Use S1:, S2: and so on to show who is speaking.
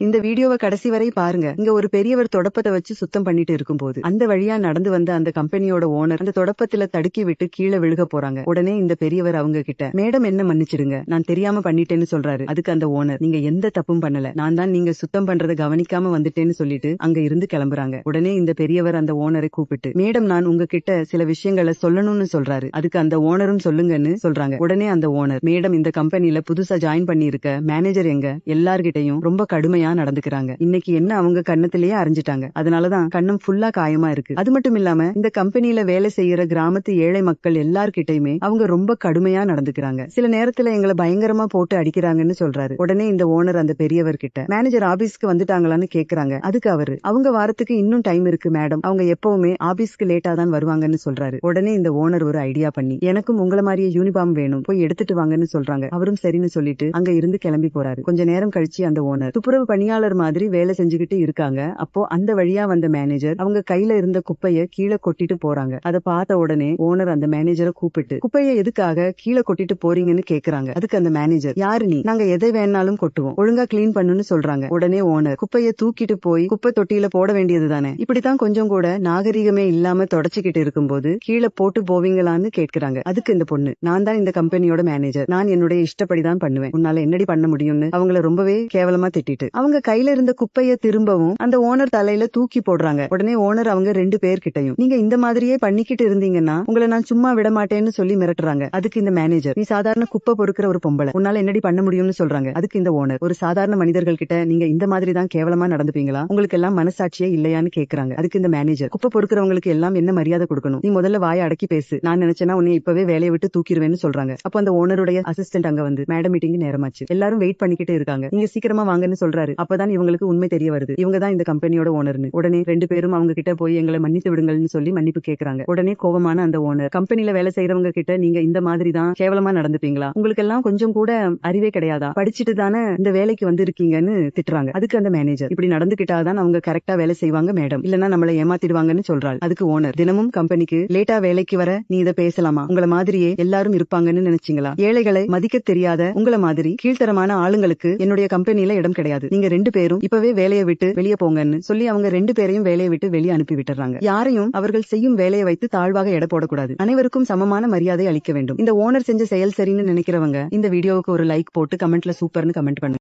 S1: இந்த வீடியோவை கடைசி வரை பாருங்க. இங்க ஒரு பெரியவர் தொடப்பத்தை வச்சு சுத்தம் பண்ணிட்டு இருக்கும்போது அந்த வழியா நடந்து வந்த அந்த கம்பெனியோட ஓனர் அந்த தொடப்பத்துல தடுக்கி விட்டு கீழே விழுக போறாங்க. உடனே இந்த பெரியவர் அவங்க கிட்ட, மேடம் என்ன மன்னிச்சிடுங்க, நான் தெரியாம பண்ணிட்டேன்னு சொல்றாரு. அதுக்கு அந்த ஓனர், நீங்க எந்த தப்பும் பண்ணல, நான் தான் நீங்க சுத்தம் பண்றதை கவனிக்காம வந்துட்டேன்னு சொல்லிட்டு அங்க இருந்து கிளம்புறாங்க. உடனே இந்த பெரியவர் அந்த ஓனரை கூப்பிட்டு, மேடம் நான் உங்ககிட்ட சில விஷயங்களை சொல்லணும்னு சொல்றாரு. அதுக்கு அந்த ஓனரும் சொல்லுங்கன்னு சொல்றாங்க. உடனே அந்த ஓனர், மேடம் இந்த கம்பெனில புதுசா ஜாயின் பண்ணி இருக்க மேனேஜர் எங்க எல்லார்கிட்டையும் ரொம்ப கடுமையா நடந்துக்கிறாங்க. இன்னைக்கு என்ன அவங்க கண்ணத்திலேயே அரைஞ்சிட்டாங்க. அதனாலதான் கண்ணம் ஃபுல்லா காயமா இருக்கு. அது மட்டும் இல்லாம இந்த கம்பெனில வேலை செய்யற கிராமத்து ஏழை மக்கள் எல்லார்கிட்டயுமே அவங்க ரொம்ப கடுமையா நடந்துக்கிறாங்க. சில நேரத்துல எங்களை பயங்கரமா போட்டு அடிக்கிறாங்கன்னு சொல்றாரு. உடனே இந்த ஓனர் அந்த பெரியவர் கிட்ட, மேனேஜர் ஆபீஸ்க்கு வந்துட்டாங்களான்னு கேக்குறாங்க. அதுக்கு அவரு, அவங்க வாரத்துக்கு இன்னும் டைம் இருக்கு மேடம், அவங்க எப்பவுமே ஆபீஸ்க்கு லேட்டா தான் வருவாங்கன்னு சொல்றாரு. உடனே இந்த ஓனர் ஒரு ஐடியா பண்ணி, எனக்கும் உங்கள மாதிரியே யூனிஃபார்ம் வேணும், போய் எடுத்துட்டு வாங்கன்னு சொல்றாங்க. அவரும் சரின்னு சொல்லிட்டு அங்க இருந்து கிளம்பி போறாரு. கொஞ்ச நேரம் கழிச்சு அந்த ஓனர் துப்புரவு பணியாளர் மாதிரி வேலை செஞ்சுக்கிட்டு இருக்காங்க. அப்போ அந்த வழியா வந்த மேனேஜர் அவங்க கையில இருந்த குப்பைய கீழே கொட்டிட்டு போறாங்க. அதை பார்த்த உடனே ஓனர் அந்த மேனேஜரை கூப்பிட்டு, குப்பைய எதுக்காக கீழே கொட்டிட்டு போறீங்கன்னு கேக்குறாங்க. அதுக்கு அந்த மேனேஜர், யாரு நீ, நாங்க எதை வேணாலும் கொட்டுவோம், ஒழுங்கா கிளீன் பண்ணுன்னு சொல்றாங்க. உடனே ஓனர், குப்பைய தூக்கிட்டு போய் குப்பை தொட்டியில போட வேண்டியது தானே, இப்படித்தான் கொஞ்சம் கூட நாகரிகமே இல்லாம தொடச்சுக்கிட்டு இருக்கும்போது கீழே போட்டு போவீங்களான்னு கேட்கிறாங்க. அதுக்கு இந்த பொண்ணு, நான் தான் இந்த கம்பெனியோட மேனேஜர், நான் என்னுடைய இஷ்டப்படிதான் பண்ணுவேன், உன்னால என்னடி பண்ண முடியும்னு அவங்கள ரொம்பவே கேவலமா திட்டிட்டு அவங்க கையில இருந்த குப்பைய திரும்பவும் அந்த ஓனர் தலையில தூக்கி போடுறாங்க. உடனே ஓனர் அவங்க 2 பேர்கிட்டையும், நீங்க இந்த மாதிரியே பண்ணிக்கிட்டு இருந்தீங்கன்னா உங்களை நான் சும்மா விட மாட்டேன்னு சொல்லி மிரட்டுறாங்க. அதுக்கு இந்த மேனேஜர், நீ சாதாரண குப்பை பொறுக்கிற ஒரு பொம்பளை, உன்னால என்னடி பண்ண முடியும்னு சொல்றாங்க. அதுக்கு இந்த ஓனர், ஒரு சாதாரண மனிதர்கள் கிட்ட நீங்க இந்த மாதிரி தான் கேவலமா நடந்துப்பீங்களா, உங்களுக்கு எல்லாம் மனசாட்சியே இல்லையான்னு கேக்குறாங்க. அதுக்கு இந்த மேனேஜர், குப்பை பொறுக்கிறவங்களுக்கு எல்லாம் என்ன மரியாதை கொடுக்கணும், நீ முதல்ல வாயை அடக்கி பேசு, நான் நினைச்சேன்னா உன்னை இப்பவே வேலையை விட்டு தூக்கிடுவேன்னு சொல்றாங்க. அப்போ அந்த ஓனருடைய அசிஸ்டன்ட் அங்க வந்து, மேடம் மீட்டிங் நேரமாச்சு, எல்லாரும் வெயிட் பண்ணிக்கிட்டு இருக்காங்க, நீங்க சீக்கிரமா வாங்கன்னு சொல்றாரு. அப்பதான் இவங்களுக்கு உண்மை தெரிய வருது, இவங்க தான் இந்த கம்பெனியோட ஓனர்னு. உடனே 2 பேரும் அவங்க கிட்ட போய் எங்களை மன்னித்து விடுங்கள்னு சொல்லி மன்னிப்பு கேக்குறாங்க. உடனே கோபமான அந்த ஓனர், கம்பெனில வேலை செய்யறவங்க கிட்ட நீங்க இந்த மாதிரி தான் கேவலமா நடந்துப்பீங்களா, உங்களுக்கு எல்லாம் கொஞ்சம் கூட அறிவே கிடையாதா, படிச்சுட்டு தானே இந்த வேலைக்கு வந்து இருக்கீங்கன்னு திட்டுறாங்க. அதுக்கு அந்த மேனேஜர், இப்படி நடந்துகிட்டாதான் அவங்க கரெக்டா வேலை செய்வாங்க மேடம், இல்லன்னா நம்மளை ஏமாத்திடுவாங்கன்னு சொல்றாள். அதுக்கு ஓனர், தினமும் கம்பெனிக்கு லேட்டா வேலைக்கு வர நீ இதை பேசலாமா, உங்களை மாதிரியே எல்லாரும் இருப்பாங்கன்னு நினைச்சீங்களா, ஏழைகளை மதிக்க தெரியாத உங்களை மாதிரி கீழ்த்தரமான ஆளுங்களுக்கு என்னுடைய கம்பெனில இடம் கிடையாது, நீங்க 2 பேரும் இப்பவே வேலையை விட்டு வெளியே போங்கன்னு சொல்லி அவங்க 2 பேரையும் வேலையை விட்டு வெளியே அனுப்பி விட்டுறாங்க. யாரையும் அவர்கள் செய்யும் வேலையை வைத்து தாழ்வாக எடை போடக்கூடாது, அனைவருக்கும் சமமான மரியாதை அளிக்க வேண்டும். இந்த ஓனர் செஞ்ச செயல் சரின்னு நினைக்கிறவங்க இந்த வீடியோவுக்கு ஒரு லைக் போட்டு கமெண்ட்ல சூப்பர்னு கமெண்ட் பண்ணுங்க.